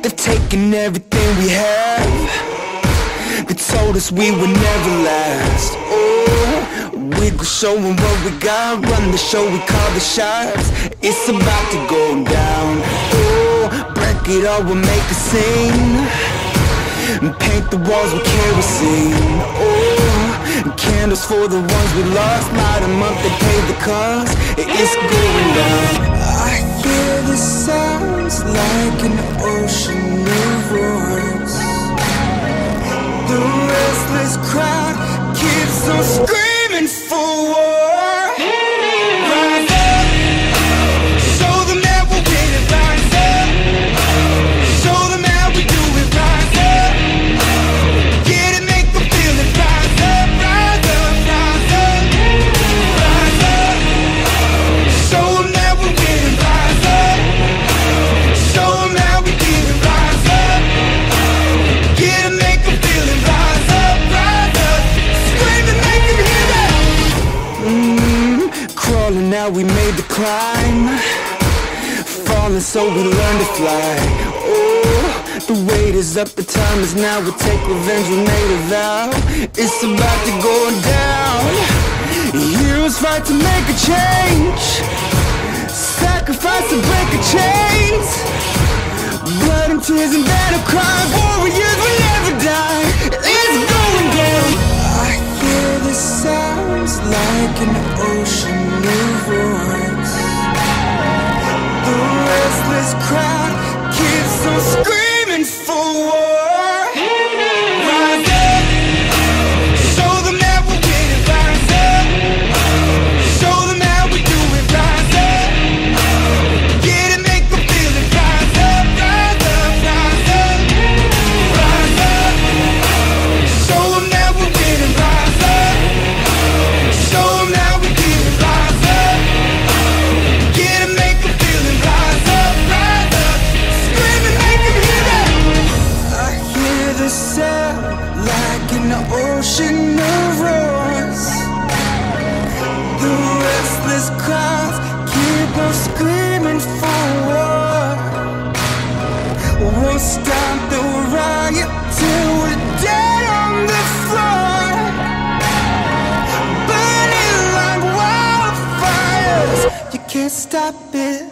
They've taken everything we have. They told us we would never last. Oh, we go show 'em what we got. Run the show, we call the shots. It's about to go down. Oh, break it all, we'll make a scene. And paint the walls with kerosene. Oh, and candles for the ones we lost. Light 'em up, they pay the cost. It's going down. I hear the sounds like an ocean of roars. The restless crowd keeps on screaming for war. Rise up, show them that we're winning. Rise up, show them how we do it. Rise up, get it, make them feel it. Rise up, rise up, rise up, rise up. Show them that we're winning. Rise up, show them how we do it. Rise up, get it, make them feel it. Rise up, scream and make them hear it. Crawling now, we made the climb. Falling so we learn to fly. Oh, the weight is up, the time is now. We take revenge, we made a vow. It's about to go down. Heroes fight to make a change. Sacrifice to break the chains. Blood and tears and battle cries. Warriors will never die. It's going down. I hear the sounds like an ocean of roars. The restless crowd keeps on screaming for war. Rise up, show them that we're winning. Rise up, show them how we do it. Rise up, get it, make them feel it. Rise up, rise up, rise up, rise up. Show them that we're winning. Rise up, show them how we do it. Rise up, get it, make them feel it. Rise up, scream and make them hear that. I hear the sound like an ocean of roars. The restless crowds keep on screaming for war. Won't stop the riot till we're dead on the floor. Burning like wildfires, you can't stop it.